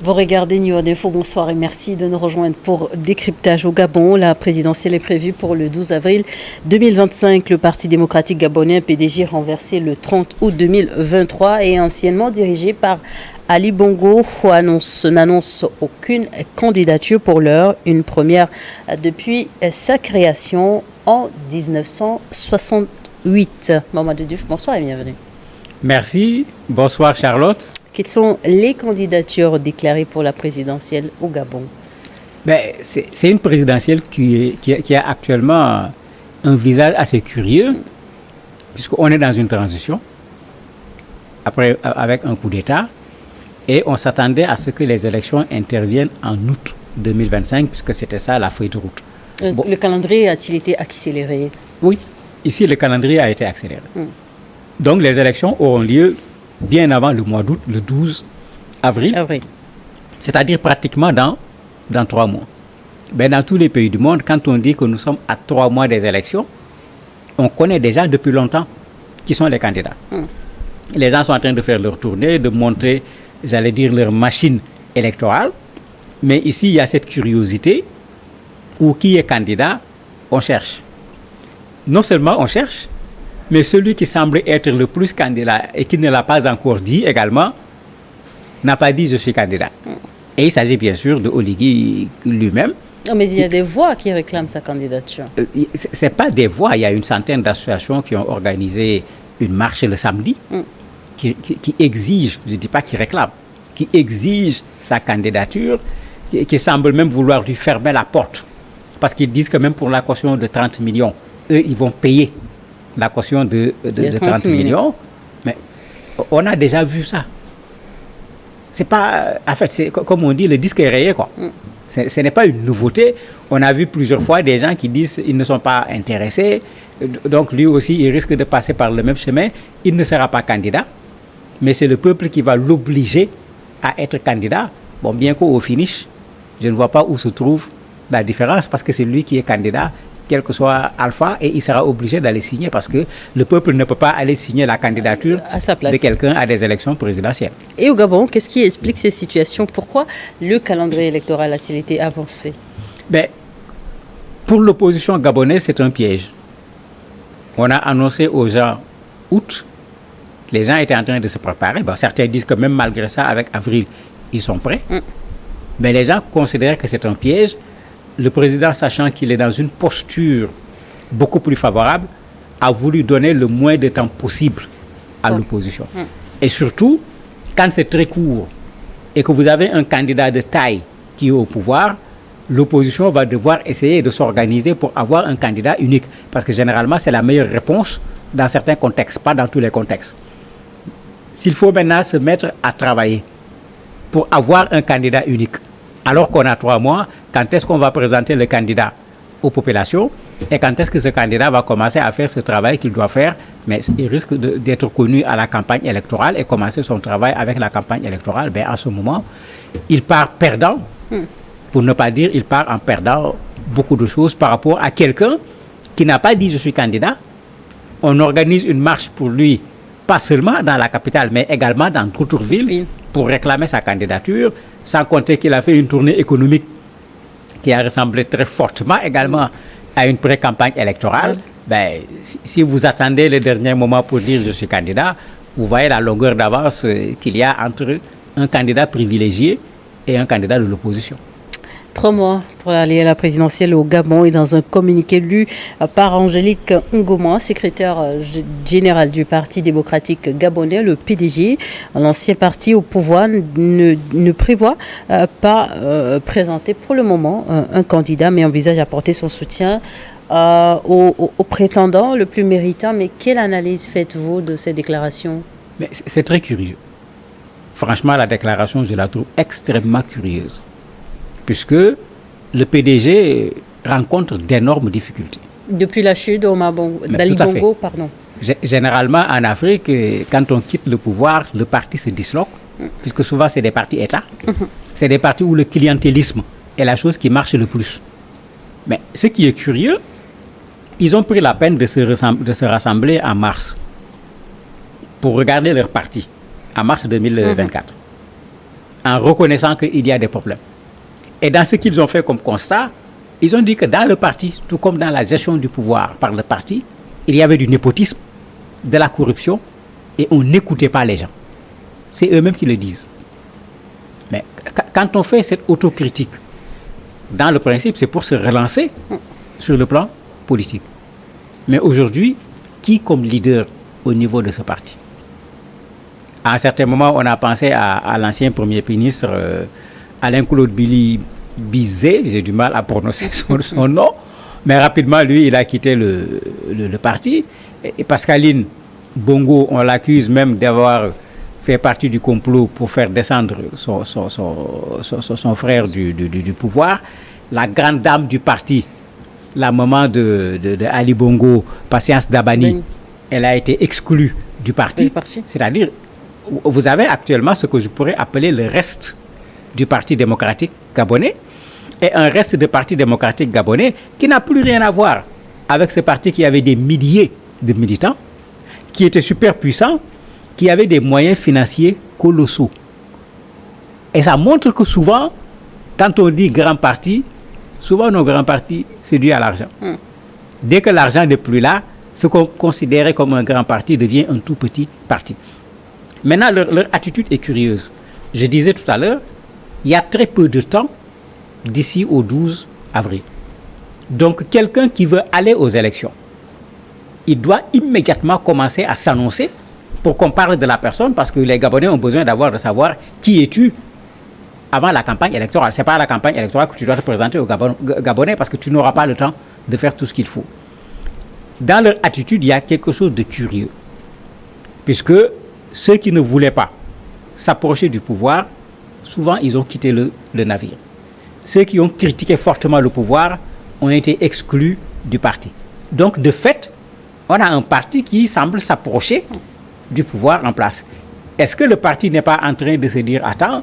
Vous regardez New York Info, bonsoir et merci de nous rejoindre pour Décryptage au Gabon. La présidentielle est prévue pour le 12 avril 2025. Le Parti démocratique gabonais, PDG, renversé le 30 août 2023 et anciennement dirigé par Ali Bongo, n'annonce aucune candidature pour l'heure, une première depuis sa création en 1968. Mamadou Diouf, bonsoir et bienvenue. Merci, bonsoir Charlotte. Quelles sont les candidatures déclarées pour la présidentielle au Gabon? C'est une présidentielle qui a actuellement un visage assez curieux, puisqu'on est dans une transition, avec un coup d'État, et on s'attendait à ce que les élections interviennent en août 2025, puisque c'était ça la feuille de route. Le calendrier a-t-il été accéléré? Oui, ici le calendrier a été accéléré. Donc les élections auront lieu bien avant le mois d'août, le 12 avril, c'est-à-dire pratiquement dans 3 mois. Dans tous les pays du monde, quand on dit que nous sommes à 3 mois des élections, on connaît déjà depuis longtemps qui sont les candidats. Les gens sont en train de faire leur tournée, de montrer, j'allais dire, leur machine électorale. Mais ici, il y a cette curiosité où qui est candidat, on cherche. Non seulement on cherche, mais celui qui semble être le plus candidat et qui ne l'a pas encore dit également, n'a pas dit je suis candidat. Et il s'agit bien sûr de Oligui lui-même. Non, mais il y a des voix qui réclament sa candidature. Ce n'est pas des voix, il y a une centaine d'associations qui ont organisé une marche le samedi, qui exigent, je ne dis pas qui réclament, qui exigent sa candidature, qui semblent même vouloir lui fermer la porte. Parce qu'ils disent que même pour la caution de 30 millions, eux, ils vont payer la caution de 30 millions, mais on a déjà vu ça. C'est pas, en fait, c'est comme on dit, le disque est rayé, quoi. Ce n'est pas une nouveauté. On a vu plusieurs fois des gens qui disent qu'ils ne sont pas intéressés, donc lui aussi, il risque de passer par le même chemin. Il ne sera pas candidat, mais c'est le peuple qui va l'obliger à être candidat. Bon, bien qu'au finish, je ne vois pas où se trouve la différence, parce que c'est lui qui est candidat, quel que soit Alpha, et il sera obligé d'aller signer parce que le peuple ne peut pas aller signer la candidature à sa place de quelqu'un à des élections présidentielles. Et au Gabon, qu'est-ce qui explique ces situations? Pourquoi le calendrier électoral a-t-il été avancé? Pour l'opposition gabonaise, c'est un piège. On a annoncé aux gens août, les gens étaient en train de se préparer. Certains disent que même malgré ça, avec avril, ils sont prêts. Mais les gens considèrent que c'est un piège. Le président, sachant qu'il est dans une posture beaucoup plus favorable, a voulu donner le moins de temps possible à l'opposition. Et surtout, quand c'est très court et que vous avez un candidat de taille qui est au pouvoir, l'opposition va devoir essayer de s'organiser pour avoir un candidat unique. Parce que généralement, c'est la meilleure réponse dans certains contextes, pas dans tous les contextes. S'il faut maintenant se mettre à travailler pour avoir un candidat unique, alors qu'on a 3 mois, quand est-ce qu'on va présenter le candidat aux populations et quand est-ce que ce candidat va commencer à faire ce travail qu'il doit faire, mais il risque d'être connu à la campagne électorale et commencer son travail avec la campagne électorale, à ce moment, il part perdant, pour ne pas dire il part en perdant beaucoup de choses par rapport à quelqu'un qui n'a pas dit je suis candidat. On organise une marche pour lui, pas seulement dans la capitale, mais également dans d'autres villes pour réclamer sa candidature, sans compter qu'il a fait une tournée économique qui a ressemblé très fortement également à une pré-campagne électorale. Si vous attendez le dernier moment pour dire je suis candidat, vous voyez la longueur d'avance qu'il y a entre un candidat privilégié et un candidat de l'opposition. 3 mois pour aller à la présidentielle au Gabon, et dans un communiqué lu par Angélique Ngoma, secrétaire générale du Parti démocratique gabonais, le PDG, l'ancien parti au pouvoir, ne prévoit pas présenter pour le moment un candidat, mais envisage apporter son soutien au prétendant le plus méritant. Mais quelle analyse faites-vous de ces déclarations? C'est très curieux. Franchement, la déclaration, je la trouve extrêmement curieuse, puisque le PDG rencontre d'énormes difficultés. Depuis la chute d'Ali Bongo, pardon. Généralement, en Afrique, quand on quitte le pouvoir, le parti se disloque, puisque souvent, c'est des partis États. C'est des partis où le clientélisme est la chose qui marche le plus. Mais ce qui est curieux, ils ont pris la peine de se rassembler en mars pour regarder leur parti, en mars 2024. en reconnaissant qu'il y a des problèmes. Et dans ce qu'ils ont fait comme constat, ils ont dit que dans le parti, tout comme dans la gestion du pouvoir par le parti, il y avait du népotisme, de la corruption, et on n'écoutait pas les gens. C'est eux-mêmes qui le disent. Mais quand on fait cette autocritique, dans le principe, c'est pour se relancer sur le plan politique. Mais aujourd'hui, qui comme leader au niveau de ce parti? À un certain moment, on a pensé à l'ancien Premier ministre Alain-Claude Bizet, j'ai du mal à prononcer son nom, mais rapidement, lui, il a quitté le parti. Et Pascaline Bongo, on l'accuse même d'avoir fait partie du complot pour faire descendre son frère du pouvoir. La grande dame du parti, la maman de Ali Bongo, Patience Dabani, elle a été exclue du parti. C'est-à-dire, vous avez actuellement ce que je pourrais appeler le reste du Parti démocratique gabonais, et un reste de Parti démocratique gabonais qui n'a plus rien à voir avec ce parti qui avait des milliers de militants, qui était super puissant, qui avait des moyens financiers colossaux. Et ça montre que souvent, quand on dit grand parti, souvent nos grands partis, c'est dû à l'argent. Dès que l'argent n'est plus là, ce qu'on considérait comme un grand parti devient un tout petit parti. Maintenant, leur attitude est curieuse. Je disais tout à l'heure, il y a très peu de temps d'ici au 12 avril. Donc, quelqu'un qui veut aller aux élections, il doit immédiatement commencer à s'annoncer pour qu'on parle de la personne, parce que les Gabonais ont besoin de savoir qui es-tu avant la campagne électorale. Ce n'est pas à la campagne électorale que tu dois te présenter aux Gabonais, parce que tu n'auras pas le temps de faire tout ce qu'il faut. Dans leur attitude, il y a quelque chose de curieux, puisque ceux qui ne voulaient pas s'approcher du pouvoir, souvent ils ont quitté le navire. Ceux qui ont critiqué fortement le pouvoir ont été exclus du parti. Donc, de fait, on a un parti qui semble s'approcher du pouvoir en place. Est-ce que le parti n'est pas en train de se dire, attends,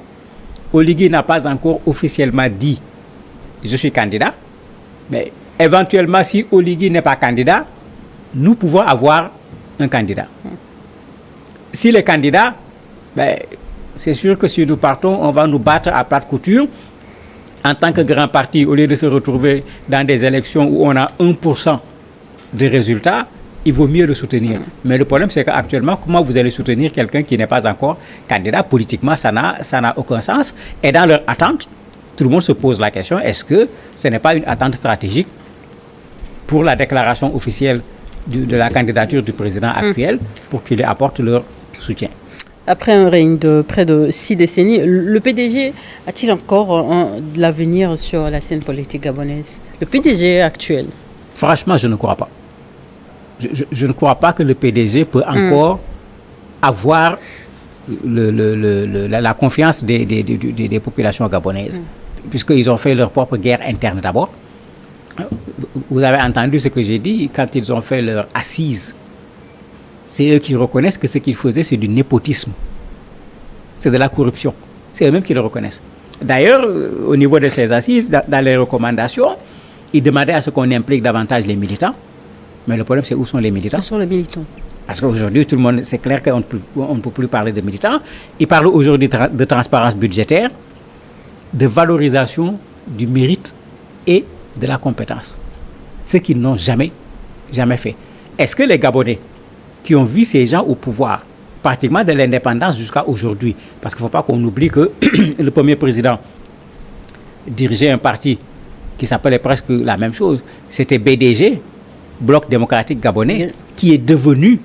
Oligui n'a pas encore officiellement dit je suis candidat, mais éventuellement, si Oligui n'est pas candidat, nous pouvons avoir un candidat. Si les candidats, c'est sûr que si nous partons, on va nous battre à plate couture. En tant que grand parti, au lieu de se retrouver dans des élections où on a 1% de résultats, il vaut mieux le soutenir. Mais le problème, c'est qu'actuellement, comment vous allez soutenir quelqu'un qui n'est pas encore candidat? Politiquement, ça n'a aucun sens. Et dans leur attente, tout le monde se pose la question, est-ce que ce n'est pas une attente stratégique pour la déclaration officielle de la candidature du président actuel pour qu'il apporte leur soutien? Après un règne de près de 6 décennies, le PDG a-t-il encore de l'avenir sur la scène politique gabonaise? Le PDG actuel? Franchement, je ne crois pas. Je ne crois pas que le PDG peut encore avoir la confiance des populations gabonaises, puisqu'ils ont fait leur propre guerre interne d'abord. Vous avez entendu ce que j'ai dit, quand ils ont fait leur assise, c'est eux qui reconnaissent que ce qu'ils faisaient, c'est du népotisme. C'est de la corruption. C'est eux-mêmes qui le reconnaissent. D'ailleurs, au niveau de ces assises, dans les recommandations, ils demandaient à ce qu'on implique davantage les militants. Mais le problème, c'est où sont les militants? Où sont les militants? Parce qu'aujourd'hui, tout le monde, c'est clair qu'on ne peut plus parler de militants. Ils parlent aujourd'hui de transparence budgétaire, de valorisation du mérite et de la compétence. Ce qu'ils n'ont jamais fait. Est-ce que les Gabonais qui ont vu ces gens au pouvoir, pratiquement de l'indépendance jusqu'à aujourd'hui, parce qu'il ne faut pas qu'on oublie que le premier président dirigeait un parti qui s'appelait presque la même chose, c'était BDG, Bloc démocratique gabonais, qui est devenu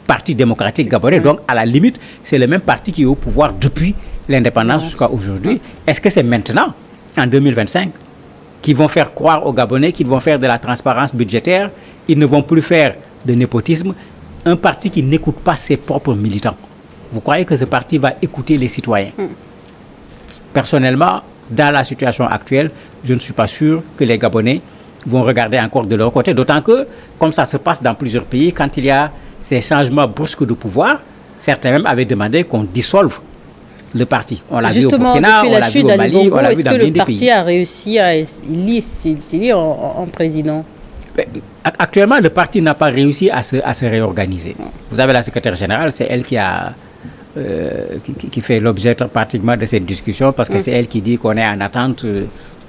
Parti démocratique gabonais. Donc, à la limite, c'est le même parti qui est au pouvoir depuis l'indépendance jusqu'à aujourd'hui. Est-ce que c'est maintenant, en 2025, qu'ils vont faire croire aux Gabonais qu'ils vont faire de la transparence budgétaire? Ils ne vont plus faire de népotisme. Un parti qui n'écoute pas ses propres militants. Vous croyez que ce parti va écouter les citoyens? Personnellement, dans la situation actuelle, je ne suis pas sûr que les Gabonais vont regarder encore de leur côté. D'autant que, comme ça se passe dans plusieurs pays, quand il y a ces changements brusques de pouvoir, certains même avaient demandé qu'on dissolve le parti. On l'a vu au Burkina, on l'a vu au Mali, on l'a vu dans bien des pays. Est-ce que le parti a réussi à s'élire en président? Actuellement, le parti n'a pas réussi à se réorganiser. Vous avez la secrétaire générale, c'est elle qui a qui fait l'objet pratiquement de cette discussion, parce que c'est elle qui dit qu'on est en attente,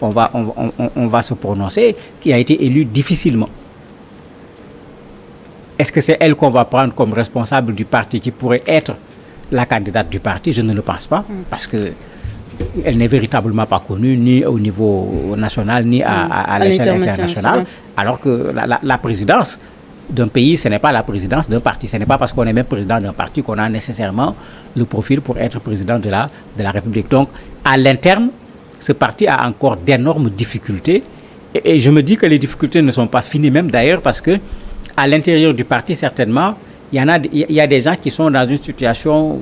on va se prononcer, qui a été élue difficilement. Est-ce que c'est elle qu'on va prendre comme responsable du parti, qui pourrait être la candidate du parti? Je ne le pense pas, parce que elle n'est véritablement pas connue ni au niveau national ni à l'échelle internationale, alors que la présidence d'un pays, ce n'est pas la présidence d'un parti. Ce n'est pas parce qu'on est même président d'un parti qu'on a nécessairement le profil pour être président de la République. Donc, à l'interne, ce parti a encore d'énormes difficultés. Et je me dis que les difficultés ne sont pas finies même d'ailleurs, parce que à l'intérieur du parti, certainement, il y a des gens qui sont dans une situation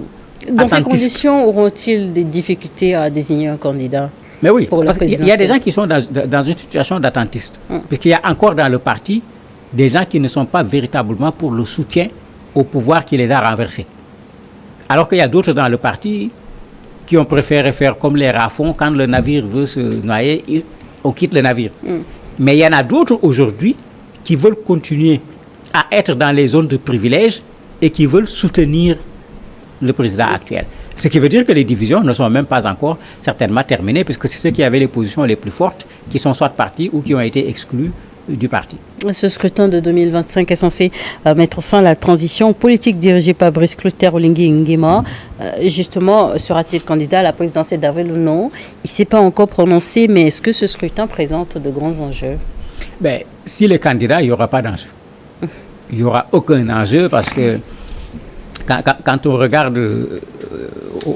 Dans ces conditions, auront-ils des difficultés à désigner un candidat? Mais oui, parce qu'il y a des gens qui sont dans une situation d'attentiste. Puisqu'il y a encore dans le parti des gens qui ne sont pas véritablement pour le soutien au pouvoir qui les a renversés. Alors qu'il y a d'autres dans le parti qui ont préféré faire comme les rafons, quand le navire veut se noyer, on quitte le navire. Mais il y en a d'autres aujourd'hui qui veulent continuer à être dans les zones de privilège et qui veulent soutenir le président actuel. Ce qui veut dire que les divisions ne sont même pas encore certainement terminées, puisque c'est ceux qui avaient les positions les plus fortes qui sont soit partis ou qui ont été exclus du parti. Ce scrutin de 2025 est censé mettre fin à la transition politique dirigée par Brice Clotaire Oligui Nguema. Justement, sera-t-il candidat à la présidentielle d'avril ou non? Il ne s'est pas encore prononcé, mais est-ce que ce scrutin présente de grands enjeux? Ben, s'il est candidat, il n'y aura pas d'enjeu. Il n'y aura aucun enjeu, parce que quand on regarde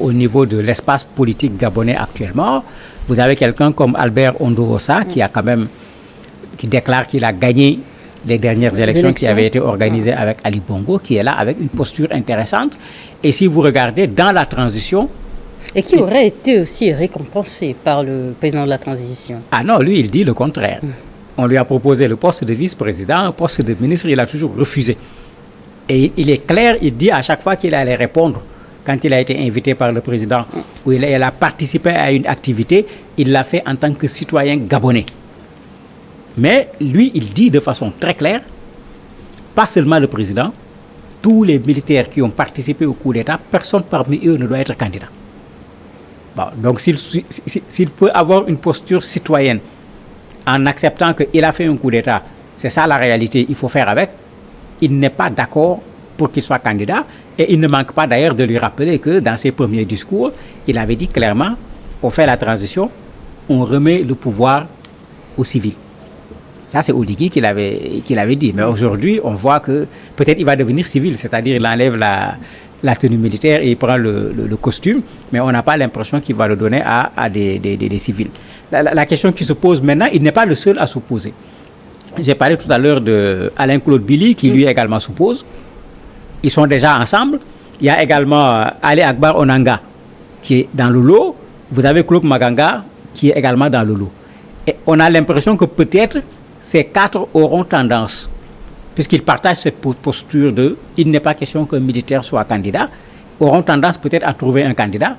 au niveau de l'espace politique gabonais actuellement, vous avez quelqu'un comme Albert Ondorosa qui déclare qu'il a gagné les dernières élections qui avaient été organisées avec Ali Bongo, qui est là avec une posture intéressante. Et si vous regardez dans la transition... Et qui aurait été aussi récompensé par le président de la transition. Ah non, lui, il dit le contraire. On lui a proposé le poste de vice-président, un poste de ministre, il a toujours refusé. Et il est clair, il dit à chaque fois qu'il allait répondre, quand il a été invité par le président, où il a participé à une activité, il l'a fait en tant que citoyen gabonais. Mais lui, il dit de façon très claire, pas seulement le président, tous les militaires qui ont participé au coup d'État, personne parmi eux ne doit être candidat. Bon, donc s'il peut avoir une posture citoyenne en acceptant qu'il a fait un coup d'État, c'est ça la réalité, il faut faire avec, il n'est pas d'accord pour qu'il soit candidat, et il ne manque pas d'ailleurs de lui rappeler que dans ses premiers discours, il avait dit clairement, on fait la transition, on remet le pouvoir aux civils. Ça, c'est Oligui qui l'avait dit. Mais aujourd'hui, on voit que peut-être il va devenir civil, c'est-à-dire il enlève la tenue militaire et il prend le costume, mais on n'a pas l'impression qu'il va le donner à des civils. La question qui se pose maintenant, il n'est pas le seul à s'opposer. J'ai parlé tout à l'heure d'Alain-Claude Billy, qui lui également s'oppose. Ils sont déjà ensemble. Il y a également Ali Akbar Onanga, qui est dans le lot. Vous avez Claude Maganga, qui est également dans le lot. Et on a l'impression que peut-être ces quatre auront tendance, puisqu'ils partagent cette posture il n'est pas question qu'un militaire soit candidat, auront tendance peut-être à trouver un candidat,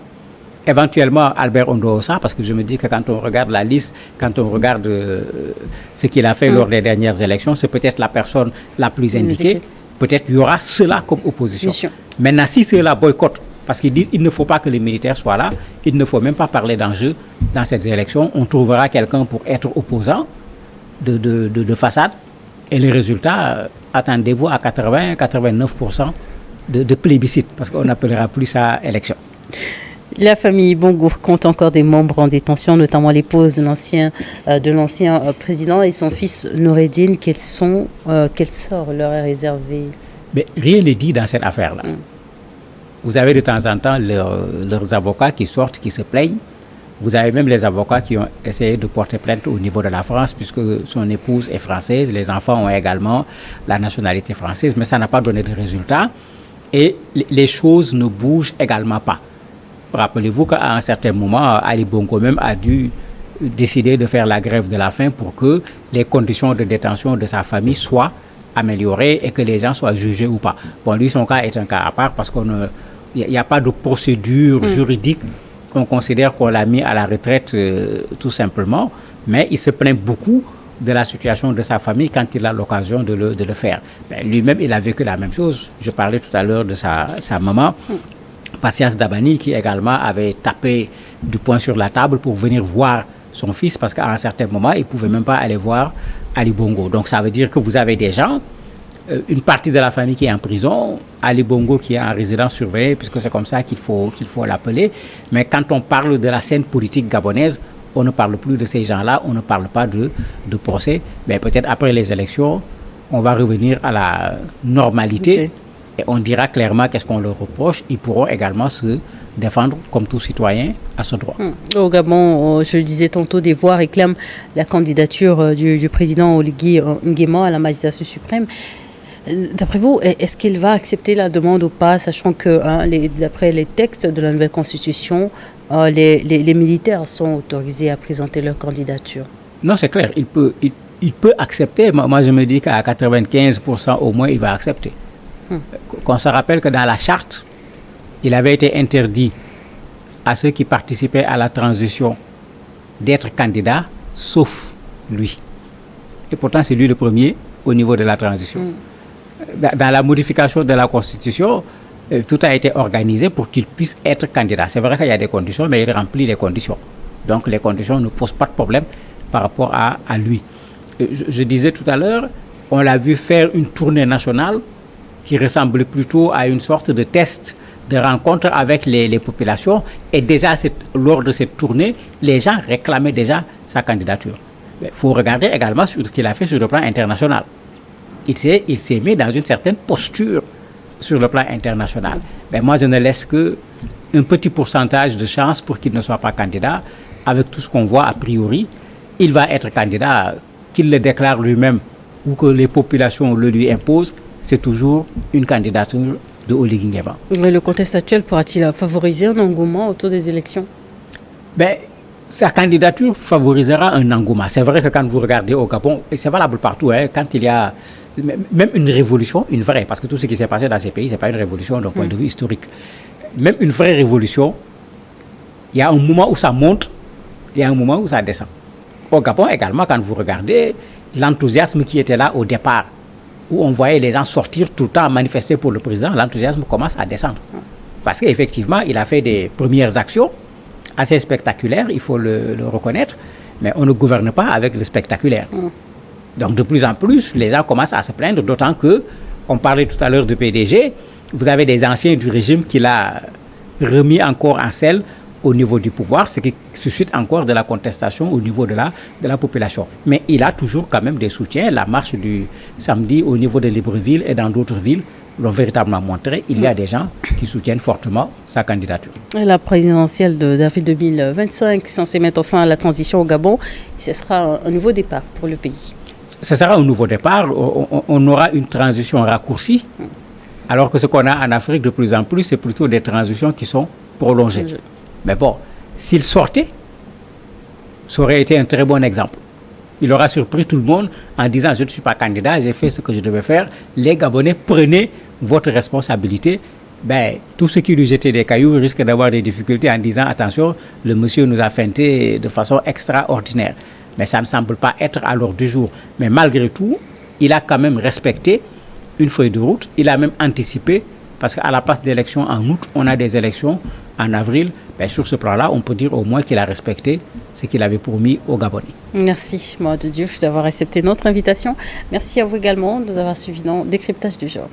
éventuellement Albert Ondorosa, parce que je me dis que quand on regarde la liste, quand on regarde ce qu'il a fait lors des dernières élections, c'est peut-être la personne la plus indiquée. Peut-être qu'il y aura cela comme opposition. Maintenant, si cela boycotte, parce qu'ils disent qu'il ne faut pas que les militaires soient là, il ne faut même pas parler d'enjeu dans cette élection, on trouvera quelqu'un pour être opposant de façade, et les résultats, attendez-vous à 80-89% de plébiscite, parce qu'on n'appellera plus ça élection. La famille Bongo compte encore des membres en détention, notamment l'épouse de l'ancien président et son fils Noureddine. Quel sort leur est réservé? Mais rien n'est dit dans cette affaire-là. Vous avez de temps en temps leurs avocats qui sortent, qui se plaignent. Vous avez même les avocats qui ont essayé de porter plainte au niveau de la France, puisque son épouse est française, les enfants ont également la nationalité française, mais ça n'a pas donné de résultat. Et les choses ne bougent également pas. Rappelez-vous qu'à un certain moment, Ali Bongo même a dû décider de faire la grève de la faim pour que les conditions de détention de sa famille soient améliorées et que les gens soient jugés ou pas. Bon, lui, son cas est un cas à part parce qu'il n'y a pas de procédure juridique. On considère qu'on l'a mis à la retraite tout simplement, mais il se plaint beaucoup de la situation de sa famille quand il a l'occasion de le faire. Lui-même, il a vécu la même chose. Je parlais tout à l'heure de sa maman. Patience Dabani qui également avait tapé du poing sur la table pour venir voir son fils parce qu'à un certain moment, il ne pouvait même pas aller voir Ali Bongo. Donc ça veut dire que vous avez des gens, une partie de la famille qui est en prison, Ali Bongo qui est en résidence surveillée, puisque c'est comme ça qu'il faut l'appeler. Mais quand on parle de la scène politique gabonaise, on ne parle plus de ces gens-là, on ne parle pas de procès. Mais peut-être après les élections, on va revenir à la normalité. Et on dira clairement qu'est-ce qu'on leur reproche. Ils pourront également se défendre comme tout citoyen à ce droit. Au Gabon, je le disais tantôt, des voix réclament la candidature du président Oligui Nguema à la magistrature suprême. D'après vous, est-ce qu'il va accepter la demande ou pas, sachant que d'après les textes de la nouvelle constitution, les militaires sont autorisés à présenter leur candidature? Non, c'est clair. Il peut accepter. Moi, je me dis qu'à 95% au moins, il va accepter. Qu'on se rappelle que dans la charte, il avait été interdit à ceux qui participaient à la transition d'être candidats, sauf lui. Et pourtant, c'est lui le premier au niveau de la transition. Dans la modification de la Constitution, tout a été organisé pour qu'il puisse être candidat. C'est vrai qu'il y a des conditions, mais il remplit les conditions. Donc, les conditions ne posent pas de problème par rapport à lui. Je disais tout à l'heure, on l'a vu faire une tournée nationale qui ressemblait plutôt à une sorte de test de rencontre avec les populations. Et déjà, lors de cette tournée, les gens réclamaient déjà sa candidature. Il faut regarder également ce qu'il a fait sur le plan international. Il s'est mis dans une certaine posture sur le plan international. Mais moi, je ne laisse qu'un petit pourcentage de chance pour qu'il ne soit pas candidat. Avec tout ce qu'on voit a priori, il va être candidat, qu'il le déclare lui-même ou que les populations le lui imposent. C'est toujours une candidature de Oligui Nguema. Le contexte actuel pourra-t-il favoriser un engouement autour des élections? Sa candidature favorisera un engouement. C'est vrai que quand vous regardez au Gabon, et c'est valable partout, quand il y a même une révolution, une vraie, parce que tout ce qui s'est passé dans ces pays, ce n'est pas une révolution d'un point de vue historique. Même une vraie révolution, il y a un moment où ça monte, il y a un moment où ça descend. Au Gabon également, quand vous regardez, l'enthousiasme qui était là au départ, où on voyait les gens sortir tout le temps à manifester pour le président, l'enthousiasme commence à descendre. Parce qu'effectivement, il a fait des premières actions assez spectaculaires, il faut le reconnaître, mais on ne gouverne pas avec le spectaculaire. Donc de plus en plus, les gens commencent à se plaindre, d'autant que, on parlait tout à l'heure de PDG, vous avez des anciens du régime qui l'a remis encore en selle au niveau du pouvoir, ce qui suscite encore de la contestation au niveau de la population. Mais il a toujours quand même des soutiens. La marche du samedi au niveau de Libreville et dans d'autres villes l'ont véritablement montré. Il y a des gens qui soutiennent fortement sa candidature. La présidentielle d'avril 2025, censée mettre fin à la transition au Gabon, ce sera un nouveau départ pour le pays. Ce sera un nouveau départ. On aura une transition raccourcie, alors que ce qu'on a en Afrique de plus en plus, c'est plutôt des transitions qui sont prolongées. Mais bon, s'il sortait, ça aurait été un très bon exemple. Il aura surpris tout le monde en disant « Je ne suis pas candidat, j'ai fait ce que je devais faire. Les Gabonais, prenez votre responsabilité. » Tous ceux qui lui jetaient des cailloux risquent d'avoir des difficultés en disant « Attention, le monsieur nous a feinté de façon extraordinaire. » Mais ça ne semble pas être à l'ordre du jour. Mais malgré tout, il a quand même respecté une feuille de route. Il a même anticipé, parce qu'à la place d'élections en août, on a des élections en avril. Sur ce plan-là, on peut dire au moins qu'il a respecté ce qu'il avait promis aux Gabonais. Merci, Maud Diouf, d'avoir accepté notre invitation. Merci à vous également de nous avoir suivis dans Décryptage du jour.